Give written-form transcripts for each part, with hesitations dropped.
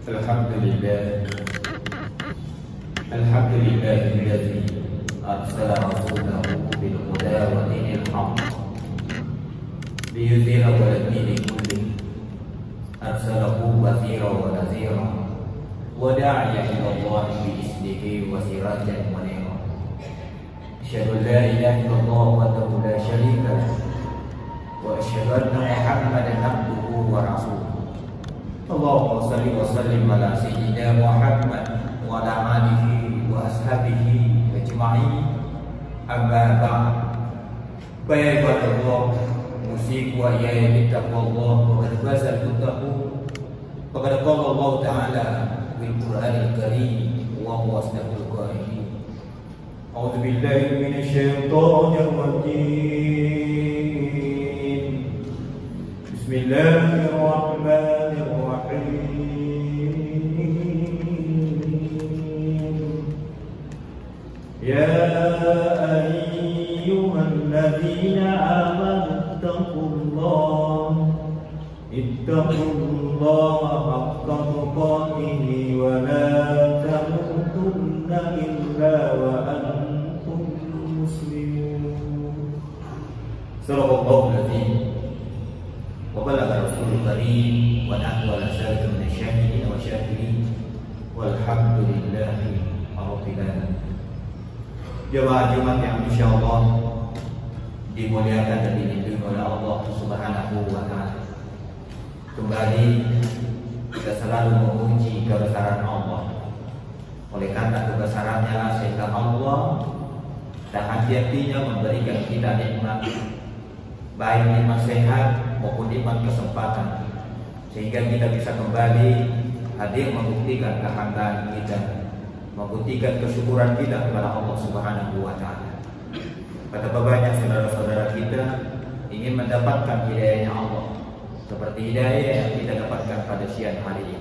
Alhamdulillah alladzi arsala rasulahu bil huda wa dinil haqq liyudhhirahu 'ala dini kullih arsalahu bashiran wa nadhira wa da'iyan ila Allah bi iznihi wa sirajan munira. Asyhadu an la ilaha illallah wahdahu la syarika lahu wa asyhadu anna Muhammadan abduhu wa rasuluh. Allahumma shalli wa sallim ala sayyidina Muhammad wa ala alihi wa ashabihi ajma'in. Amma ba'd. Baik Allah, musik wa ya bittaqwallah wa qad faza al-muttaqun. Faqad qala Allah Ta'ala fil Qur'anil Karim wa huwa asdaqul qailin. A'udzu billahi minasy syaithanir rajim. Bismillahirrahmanirrahim. Ya ayyuhalladzina amanu ittaqullaha haqqa tuqatih wa la tamutunna illa wa antum muslimun. Sallallahu alaihi wa balagha rasulul karim wa nahnu ala syahidin min syahidin wa syakirin walhamdulillahi rabbil alamin. Jemaah Jumat yang insyaallah dimuliakan dan dilindungi oleh Allah Subhanahu wa Ta'ala. Kembali kita selalu memuji kebesaran Allah. Oleh karena kebesarannya lah sehingga Allah tak hati-hatinya memberikan kita nikmat, baik nikmat sehat maupun nikmat kesempatan, sehingga kita bisa kembali hadir membuktikan kehambaan kita, membuktikan kesyukuran kita kepada Allah Subhanahu wa Ta'ala. Betapa banyak saudara-saudara kita ingin mendapatkan hidayahnya Allah, seperti hidayah yang kita dapatkan pada siang hari ini.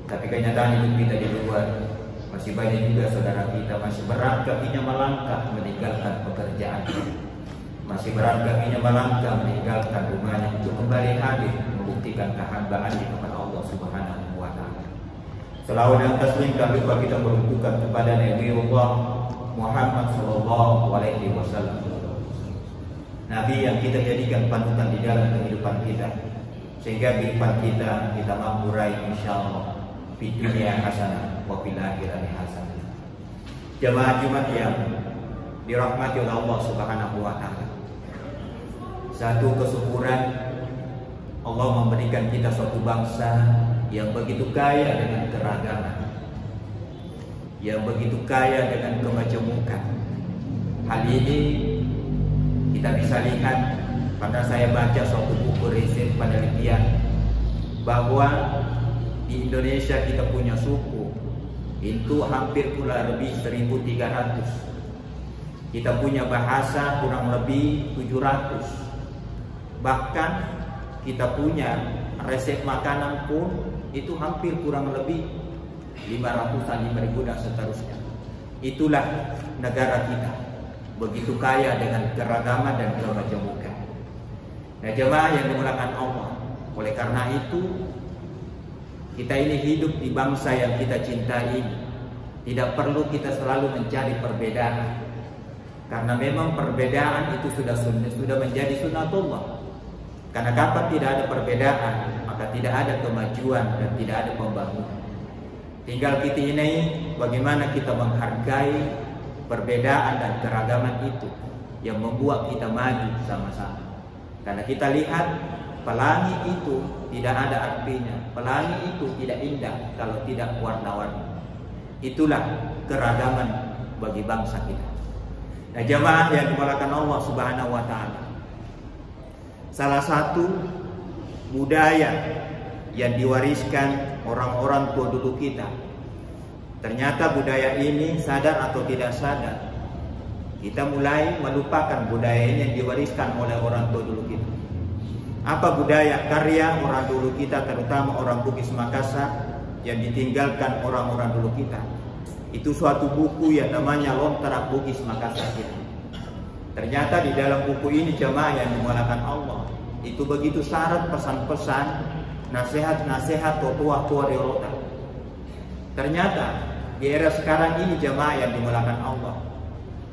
Tapi kenyataan hidup kita di luar, masih banyak juga saudara kita masih berat kakinya melangkah meninggalkan pekerjaan, masih berat kakinya melangkah meninggalkan rumahnya untuk kembali hadir membuktikan kehambaan kepada Allah Subhanahu wa Ta'ala. Selawat dan taslim kami kita peruntukkan kepada Nabi Allah Muhammad sallallahu alaihi wasallam, Nabi yang kita jadikan panutan di dalam kehidupan kita, sehingga kehidupan kita mampu raih insyaallah di dunia hasanah wa fil akhirati hasanah. Jemaah Jumat yang dirahmati oleh Allah Subhanahu wa Ta'ala, satu kesyukuran Allah memberikan kita suatu bangsa yang begitu kaya dengan keragaman, yang begitu kaya dengan kemajemukan. Hal ini kita bisa lihat karena saya baca suatu buku riset penelitian bahwa di Indonesia kita punya suku itu hampir pula lebih 1.300. Kita punya bahasa kurang lebih 700. Bahkan kita punya resep makanan pun itu hampir kurang lebih 500-an, 5.000 dan seterusnya. Itulah negara kita, begitu kaya dengan keragaman dan kemajemukan. Nah jemaah yang dimuliakan Allah, oleh karena itu kita ini hidup di bangsa yang kita cintai. Tidak perlu kita selalu mencari perbedaan, karena memang perbedaan itu sudah menjadi sunnatullah. Karena kapan tidak ada perbedaan, maka tidak ada kemajuan dan tidak ada pembangunan. Tinggal kita ini bagaimana kita menghargai perbedaan dan keragaman itu yang membuat kita maju sama-sama. Karena kita lihat pelangi itu tidak ada artinya, pelangi itu tidak indah kalau tidak warna-warni. Itulah keragaman bagi bangsa kita. Nah jemaah yang dimuliakan Allah Subhanahu wa Ta'ala, salah satu budaya yang diwariskan orang-orang tua dulu kita, ternyata budaya ini sadar atau tidak sadar kita mulai melupakan budaya ini yang diwariskan oleh orang tua dulu kita. Apa budaya karya orang dulu kita, terutama orang Bugis Makassar yang ditinggalkan orang-orang dulu kita? Itu suatu buku yang namanya Lontara Bugis Makassar kita. Ternyata di dalam buku ini jemaah yang dimuliakan Allah, itu begitu syarat pesan-pesan, nasihat-nasihat tua-tua di Rota Ternyata di era sekarang ini jamaah yang dimulakan Allah,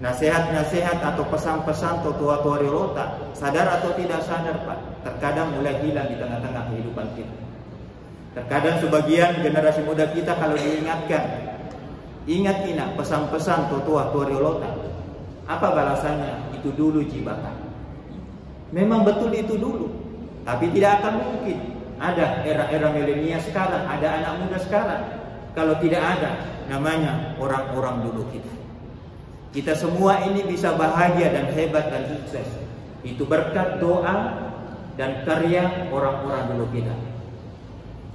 nasihat-nasihat atau pesan-pesan tua-tua rilota, sadar atau tidak sadar Pak, terkadang mulai hilang di tengah-tengah kehidupan kita. Terkadang sebagian generasi muda kita kalau diingatkan, ingat pesan-pesan tua-tua rilota, apa balasannya? Itu dulu jibatan. Memang betul itu dulu, tapi tidak akan mungkin ada era-era milenial sekarang, ada anak muda sekarang kalau tidak ada namanya orang-orang dulu kita. Kita semua ini bisa bahagia dan hebat dan sukses, itu berkat doa dan karya orang-orang dulu kita.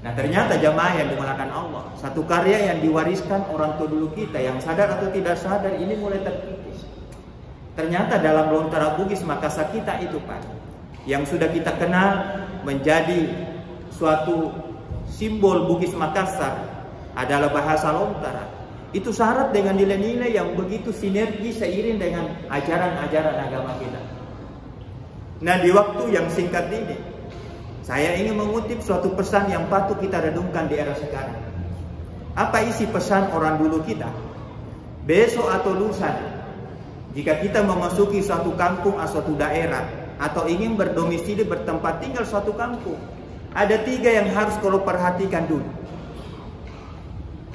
Nah ternyata jamaah yang dimulakan Allah, satu karya yang diwariskan orang tua dulu kita, yang sadar atau tidak sadar ini mulai terkikis. Ternyata dalam Lontara Bugis Makassar kita itu Pak, yang sudah kita kenal menjadi suatu simbol Bugis Makassar adalah bahasa Lontara. Itu syarat dengan nilai-nilai yang begitu sinergi seiring dengan ajaran-ajaran agama kita. Nah di waktu yang singkat ini, saya ingin mengutip suatu pesan yang patut kita renungkan di era sekarang. Apa isi pesan orang dulu kita? Besok atau lusa, jika kita memasuki suatu kampung atau suatu daerah, atau ingin berdomisili bertempat tinggal suatu kampung, ada 3 yang harus kalau perhatikan dulu.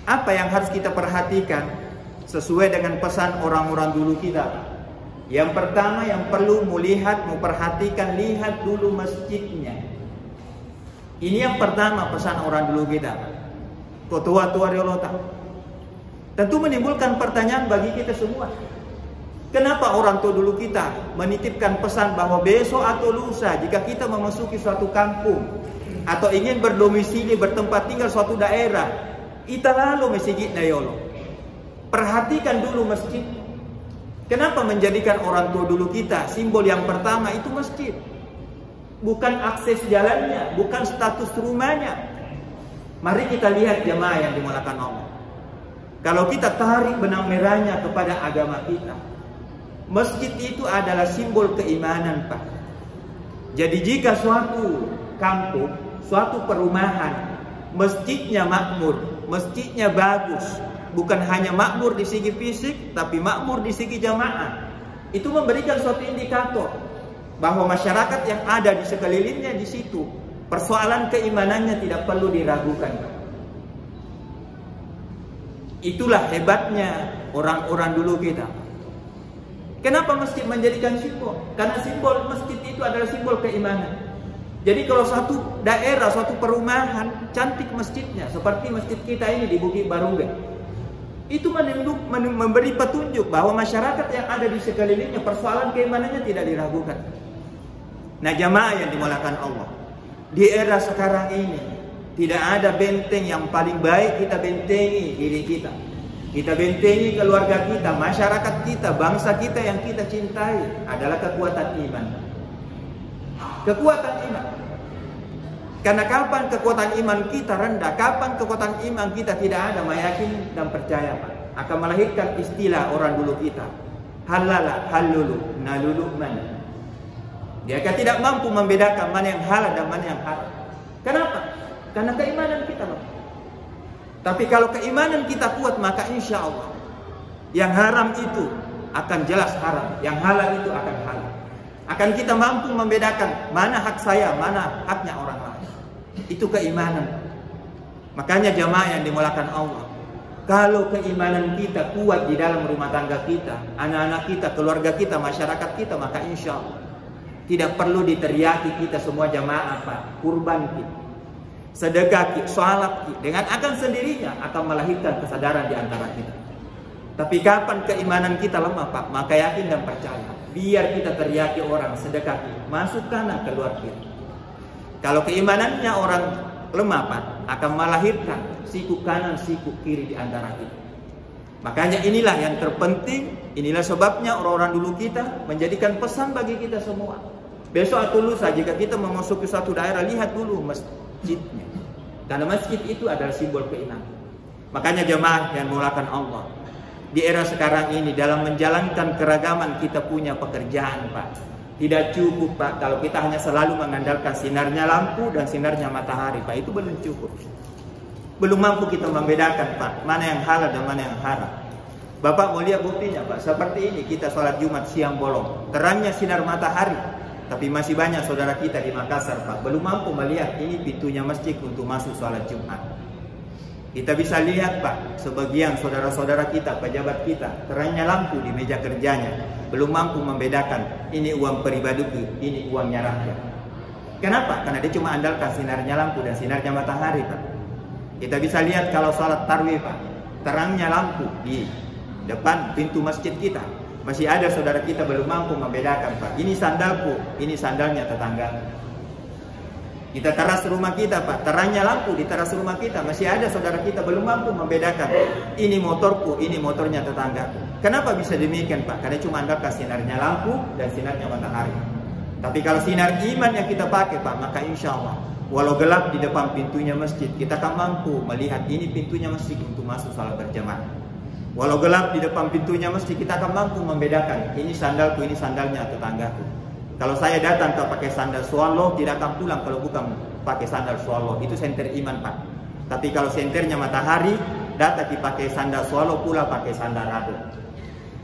Apa yang harus kita perhatikan sesuai dengan pesan orang-orang dulu kita? Yang pertama yang perlu melihat, memperhatikan, lihat dulu masjidnya. Ini yang pertama pesan orang dulu kita, tua-tua rilota. Tentu menimbulkan pertanyaan bagi kita semua. Kenapa orang tua dulu kita menitipkan pesan bahwa besok atau lusa jika kita memasuki suatu kampung atau ingin berdomisili bertempat tinggal suatu daerah, ita lalu masjid na yolo. Perhatikan dulu masjid. Kenapa menjadikan orang tua dulu kita simbol yang pertama itu masjid? Bukan akses jalannya, bukan status rumahnya. Mari kita lihat jamaah yang dimulakan Allah. Kalau kita tarik benang merahnya kepada agama kita, masjid itu adalah simbol keimanan Pak. Jadi jika suatu kampung, suatu perumahan, masjidnya makmur, masjidnya bagus, bukan hanya makmur di segi fisik, tapi makmur di segi jamaah, itu memberikan suatu indikator bahwa masyarakat yang ada di sekelilingnya di situ, persoalan keimanannya tidak perlu diragukan. Itulah hebatnya orang-orang dulu kita. Kenapa masjid menjadikan simbol? Karena simbol masjid itu adalah simbol keimanan. Jadi kalau suatu daerah, suatu perumahan cantik masjidnya, seperti masjid kita ini di Bukit Barungge, itu memberi petunjuk bahwa masyarakat yang ada di sekelilingnya persoalan keimanannya tidak diragukan. Nah jamaah yang dimulakan Allah, di era sekarang ini tidak ada benteng yang paling baik kita bentengi diri kita. Kita bentengi keluarga kita, masyarakat kita, bangsa kita yang kita cintai adalah kekuatan iman. Kekuatan iman. Karena kapan kekuatan iman kita rendah, kapan kekuatan iman kita tidak ada, yakin dan percaya Pak, akan melahirkan istilah orang dulu kita, halala, halulu, nalulu, mana. Dia akan tidak mampu membedakan mana yang halal dan mana yang haram. Kenapa? Karena keimanan kita Pak. Tapi kalau keimanan kita kuat, maka insya Allah yang haram itu akan jelas haram, yang halal itu akan halal. Akan kita mampu membedakan mana hak saya, mana haknya orang lain. Itu keimanan. Makanya jamaah yang dimulakan Allah, kalau keimanan kita kuat di dalam rumah tangga kita, anak-anak kita, keluarga kita, masyarakat kita, maka insya Allah tidak perlu diteriaki kita semua jamaah Pak, kurban kita, sedekah kita, sholat kita, dengan akan sendirinya akan melahirkan kesadaran di antara kita. Tapi kapan keimanan kita lemah Pak, maka yakin dan percaya, biar kita teriaki orang sedekah kita, masuk kanan keluar kiri. Kalau keimanannya orang lemah Pak, akan melahirkan siku kanan siku kiri di antara kita. Makanya inilah yang terpenting, inilah sebabnya orang-orang dulu kita menjadikan pesan bagi kita semua. Besok atau lusa jika kita memasuki suatu daerah, lihat dulu masjidnya. Karena masjid itu adalah simbol keimanan. Makanya jemaah yang dimulakan Allah, di era sekarang ini dalam menjalankan keragaman kita punya pekerjaan Pak. Tidak cukup Pak kalau kita hanya selalu mengandalkan sinarnya lampu dan sinarnya matahari Pak, itu belum cukup. Belum mampu kita membedakan Pak, mana yang halal dan mana yang haram. Bapak mau lihat buktinya Pak, seperti ini kita sholat Jumat siang bolong, terangnya sinar matahari, tapi masih banyak saudara kita di Makassar Pak, belum mampu melihat ini pintunya masjid untuk masuk sholat Jumat. Kita bisa lihat Pak, sebagian saudara-saudara kita, pejabat kita, terangnya lampu di meja kerjanya, belum mampu membedakan ini uang pribadiku, ini uangnya rakyat. Kenapa? Karena dia cuma andalkan sinarnya lampu dan sinarnya matahari Pak. Kita bisa lihat kalau sholat tarawih Pak, terangnya lampu di depan pintu masjid kita, masih ada saudara kita belum mampu membedakan Pak, ini sandalku, ini sandalnya tetangga. Kita teras rumah kita Pak, terangnya lampu di teras rumah kita, masih ada saudara kita belum mampu membedakan ini motorku, ini motornya tetanggaku. Kenapa bisa demikian Pak? Karena cuma andalkan sinarnya lampu dan sinarnya matahari. Tapi kalau sinar iman yang kita pakai Pak, maka insya Allah walau gelap di depan pintunya masjid, kita akan mampu melihat ini pintunya masjid untuk masuk salat berjamaah. Walau gelap di depan pintunya masjid, kita akan mampu membedakan ini sandalku, ini sandalnya tetanggaku. Kalau saya datang ke pakai sandal swallow, tidak akan pulang kalau bukan pakai sandal swallow. Itu senter iman Pak. Tapi kalau senternya matahari, datang dipakai sandal swallow, pula pakai sandal rado.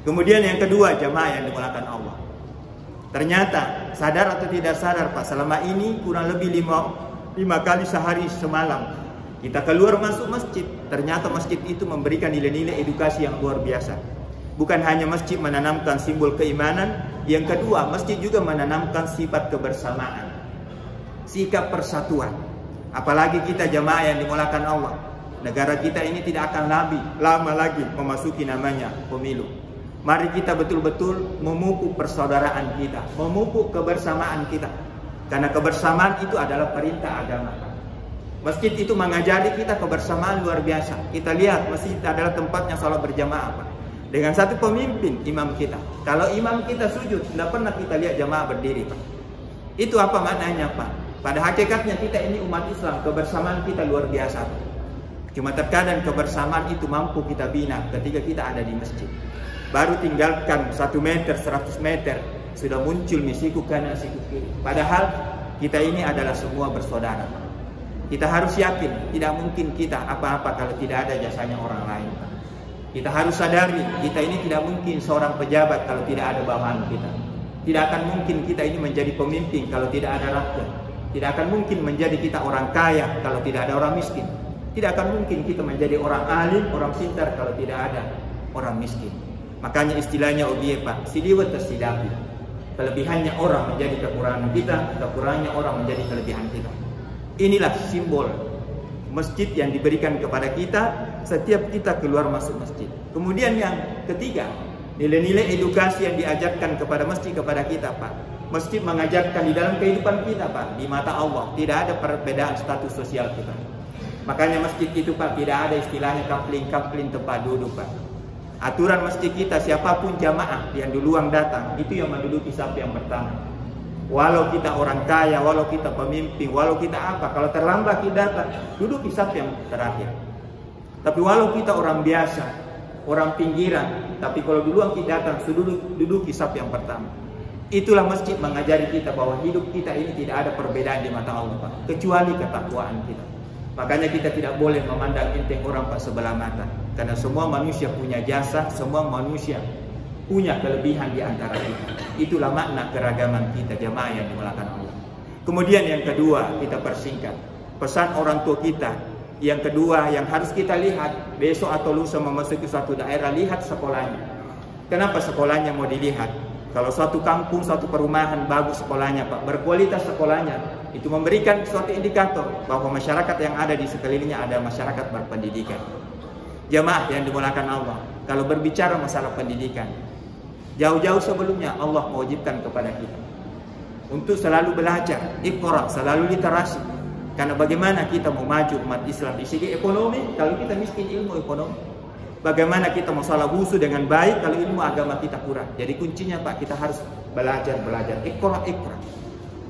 Kemudian yang kedua, jamaah yang dimulakan Allah. Ternyata sadar atau tidak sadar Pak, selama ini kurang lebih 5 kali sehari semalam kita keluar masuk masjid. Ternyata masjid itu memberikan nilai-nilai edukasi yang luar biasa. Bukan hanya masjid menanamkan simbol keimanan, yang kedua masjid juga menanamkan sifat kebersamaan, sikap persatuan. Apalagi kita jamaah yang dimulakan Allah, negara kita ini tidak akan lama lagi memasuki namanya pemilu. Mari kita betul-betul memupuk persaudaraan kita, memupuk kebersamaan kita, karena kebersamaan itu adalah perintah agama. Masjid itu mengajari kita kebersamaan luar biasa. Kita lihat masjid adalah tempatnya salat berjamaah Pak, dengan satu pemimpin, imam kita. Kalau imam kita sujud, tidak pernah kita lihat jamaah berdiri Pak. Itu apa maknanya Pak? Pada hakikatnya kita ini umat Islam, kebersamaan kita luar biasa Pak. Cuma terkadang kebersamaan itu mampu kita bina ketika kita ada di masjid. Baru tinggalkan 1 meter, 100 meter, sudah muncul siku kanan, siku kiri. Padahal kita ini adalah semua bersaudara Pak. Kita harus yakin, tidak mungkin kita apa-apa kalau tidak ada jasanya orang lain Pak. Kita harus sadari, kita ini tidak mungkin seorang pejabat kalau tidak ada bawahan kita. Tidak akan mungkin kita ini menjadi pemimpin kalau tidak ada rakyat. Tidak akan mungkin menjadi kita orang kaya kalau tidak ada orang miskin. Tidak akan mungkin kita menjadi orang alim, orang pintar kalau tidak ada orang miskin. Makanya istilahnya OBE Pak, sidiwat tersidapi. Kelebihannya orang menjadi kekurangan kita, kekurangannya orang menjadi kelebihan kita. Inilah simbol masjid yang diberikan kepada kita setiap kita keluar masuk masjid. Kemudian yang ketiga, nilai-nilai edukasi yang diajarkan kepada masjid kepada kita Pak. Masjid mengajarkan di dalam kehidupan kita Pak, di mata Allah tidak ada perbedaan status sosial kita. Makanya masjid itu Pak tidak ada istilahnya kapling tempat duduk Pak. Aturan masjid kita, siapapun jamaah yang duluan datang, itu yang menduduki saf yang pertama. Walau kita orang kaya, walau kita pemimpin, walau kita apa, kalau terlambat kita datang, duduk di saf yang terakhir. Tapi walau kita orang biasa, orang pinggiran, tapi kalau duluan kita datang, duduk di saf yang pertama. Itulah masjid mengajari kita bahwa hidup kita ini tidak ada perbedaan di mata Allah Pak, kecuali ketakwaan kita. Makanya kita tidak boleh memandang enteng orang Pak sebelah mata, karena semua manusia punya jasa, semua manusia punya kelebihan di antara kita. Itulah makna keragaman kita jamaah yang dimulakan Allah. Kemudian yang kedua, kita persingkat pesan orang tua kita. Yang kedua yang harus kita lihat, besok atau lusa memasuki suatu daerah, lihat sekolahnya. Kenapa sekolahnya mau dilihat? Kalau suatu kampung, suatu perumahan bagus sekolahnya Pak, berkualitas sekolahnya, itu memberikan suatu indikator bahwa masyarakat yang ada di sekelilingnya ada masyarakat berpendidikan. Jamaah yang dimulakan Allah, kalau berbicara masalah pendidikan, jauh-jauh sebelumnya Allah mewajibkan kepada kita untuk selalu belajar, iqra, selalu literasi. Karena bagaimana kita mau maju umat Islam di segi ekonomi kalau kita miskin ilmu ekonomi? Bagaimana kita mau salat wudu dengan baik kalau ilmu agama kita kurang? Jadi kuncinya Pak, kita harus belajar, iqra.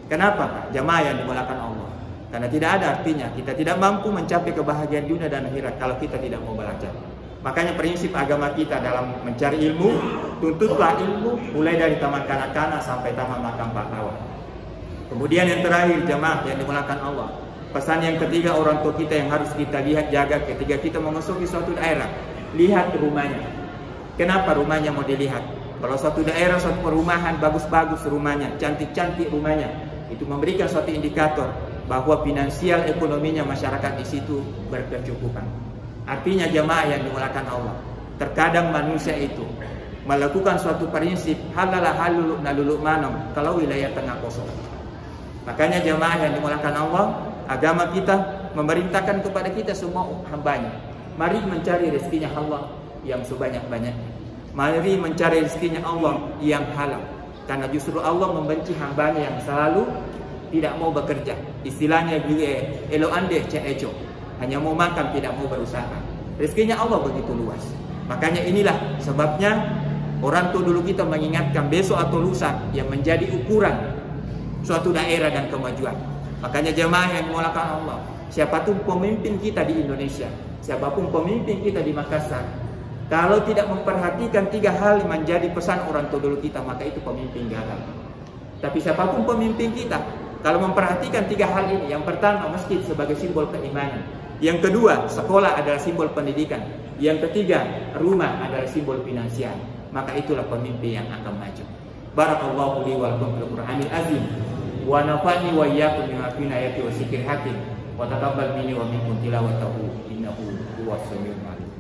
Kenapa Pak? Jamaah yang dimulakan Allah. Karena tidak ada artinya kita tidak mampu mencapai kebahagiaan dunia dan akhirat kalau kita tidak mau belajar. Makanya prinsip agama kita dalam mencari ilmu, tuntutlah ilmu mulai dari taman kanak-kanak sampai taman makam pahlawan. Kemudian yang terakhir jamaah yang dimulakan Allah, Pesan yang ketiga, orang tua kita yang harus kita lihat, jaga ketika kita memasuki suatu daerah. Lihat rumahnya. Kenapa rumahnya mau dilihat? Kalau suatu daerah, suatu perumahan, bagus-bagus rumahnya, cantik-cantik rumahnya, itu memberikan suatu indikator bahwa finansial ekonominya masyarakat di situ berkecukupan. Artinya jamaah yang dimulakan Allah, terkadang manusia itu melakukan suatu prinsip halalah haluluk naluluk manom kalau wilayah tengah kosong. Makanya jamaah yang dimulakan Allah, agama kita memerintahkan kepada kita semua hambanya, mari mencari rezekinya Allah yang sebanyak-banyaknya. Mari mencari rezekinya Allah yang halal. Karena justru Allah membenci hambanya yang selalu tidak mau bekerja. Istilahnya juga elo ande ceeco, hanya mau makan tidak mau berusaha. Rezekinya Allah begitu luas. Makanya inilah sebabnya orang tua dulu kita mengingatkan besok atau lusa yang menjadi ukuran suatu daerah dan kemajuan. Makanya jemaah yang dimulakan Allah, siapapun pemimpin kita di Indonesia, siapapun pemimpin kita di Makassar, kalau tidak memperhatikan 3 hal menjadi pesan orang tua dulu kita, maka itu pemimpin gagal. Tapi siapapun pemimpin kita, kalau memperhatikan 3 hal ini, yang pertama masjid sebagai simbol keimanan, yang kedua sekolah adalah simbol pendidikan, yang ketiga rumah adalah simbol finansial, maka itulah pemimpin yang akan maju. Barakallahu li wa lakum fil Qur'anil azim wa nafa'ni wa iyyakum bima fihi ayati wa dzikril hakim wa taqabbal minni wa minkum tilawatahu innahu huwas samiul alim.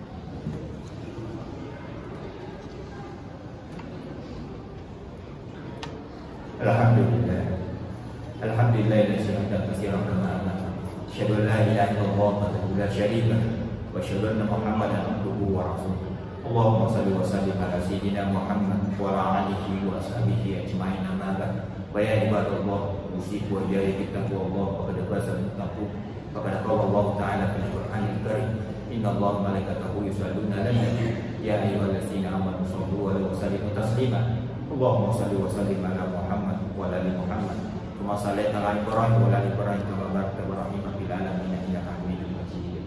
Alhamdulillah. Alhamdulillah syahada katsiran kama amana. Asyhadu an la ilaha illallah wa la syarika wa asyhadu anna Muhammadan abduhu wa rasuluh. Allahumma shalli wa sallim ala sayyidina Muhammad wa ala alihi wa sahbihi ajma'in amma ba'd. Wa ya ibadallah, usiku wa jari bittaqwallah wa qad faza muttaqun. Faqad qala Allah ta'ala fil Qur'anil Karim, inna Allaha wa malaikatahu yusholluna 'alan nabi ya ayyuhallazina amanu shallu 'alaihi wa sallimu taslima. Allahumma shalli wa sallim ala Muhammad wa ala ali Muhammad kama shallaita ala Ibrahim wa ala ali Ibrahim kama barakta ala Ibrahim fil alamin innaka Hamidum Majid.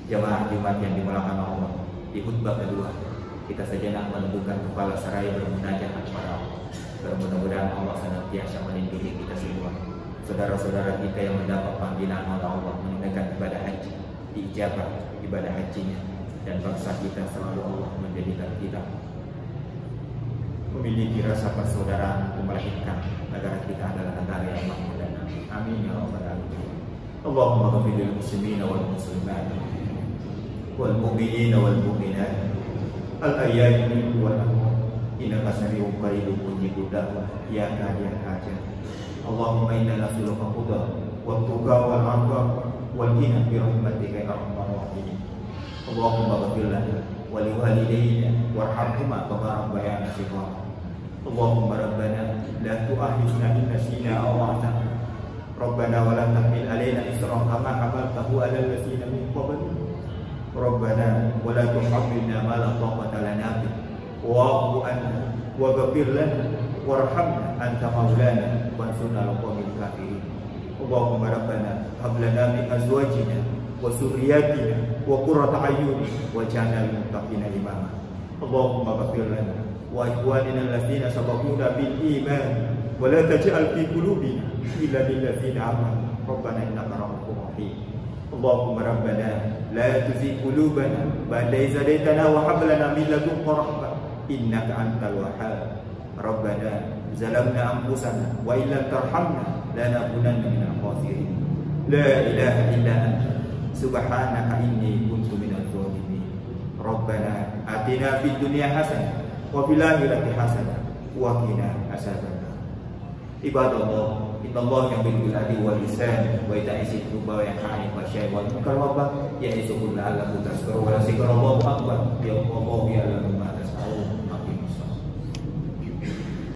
Jamaah Jumat yang dimulakan Allah, di khutbah kedua kita sejenak menundukkan kepala seraya bermunajat kepada Allah. Mudah-mudahan Allah senantiasa melindungi kita semua. Saudara-saudara kita yang mendapat panggilan oleh Allah menunaikan ibadah haji, diijabah ibadah hajinya, dan bangsa kita selalu Allah menjadikan kita memiliki rasa persaudaraan untuk melahirkan negara kita adalah negara yang makmur dan amin. Amin ya rabbal alamin. Allahumma ghfir lil muslimina wal muslimat wal mu'minina wal mu'minat al ahya'i minhum wal amwat innaka sami'un qaribun mujibud da'wah ya qadiyal hajat. Allahumma inna nas'aluka huda wat tuqa wal afwa wal ghina bi rahmatika ya arhamar rahimin. Allahumma ghfir lana wa liwalidayna warhamhuma kama rabbayana shighara. Allahumma rabbana la tu'akhidhna in nasina aw akhtana. Rabbana wa la tahmil alaina isran kama hamaltahu 'alal ladzina min qablina. Rabbana wa la tuhammilna ma la taqata lana bihi wa'fu 'anna waghfir lana warhamna anta maulana wansurna 'alal qawmil kafirin. Allahumma rabbana hab lana min azwajina wa dhurriyyatina wa qurrata a'yun waj'alna lil muttaqina imama. Allahumma ighfir lana wa ikhwanina alladzina sabaquna bil iman wa la taj'al fi qulubina illa lil ladzina amanu rabbana innaka ra'ufur rahim. Allahumma rabbana la tuzigh qulubana ba'da idh hadaytana wa hab lana min ladunka rahmah innaka antal wahhab. Rabbana zalamna anfusana wa illam tarhamna lanakunanna minal khasirin. La ilaha illa anta subhanaka inni kuntu minadh dhalimin. Rabbana atina fid dunya hasanah wa fil akhirati hasanah wa qina adzabannar. Ibadallah, innallaha ya'muru bil 'adli wal ihsani wa ita'i dzil qurba wa yanha 'anil fahsya'i wal munkari wal baghi ya'izukum la'allakum tadhkurun. Wa la zikrullahi akbar. Ya Allah ya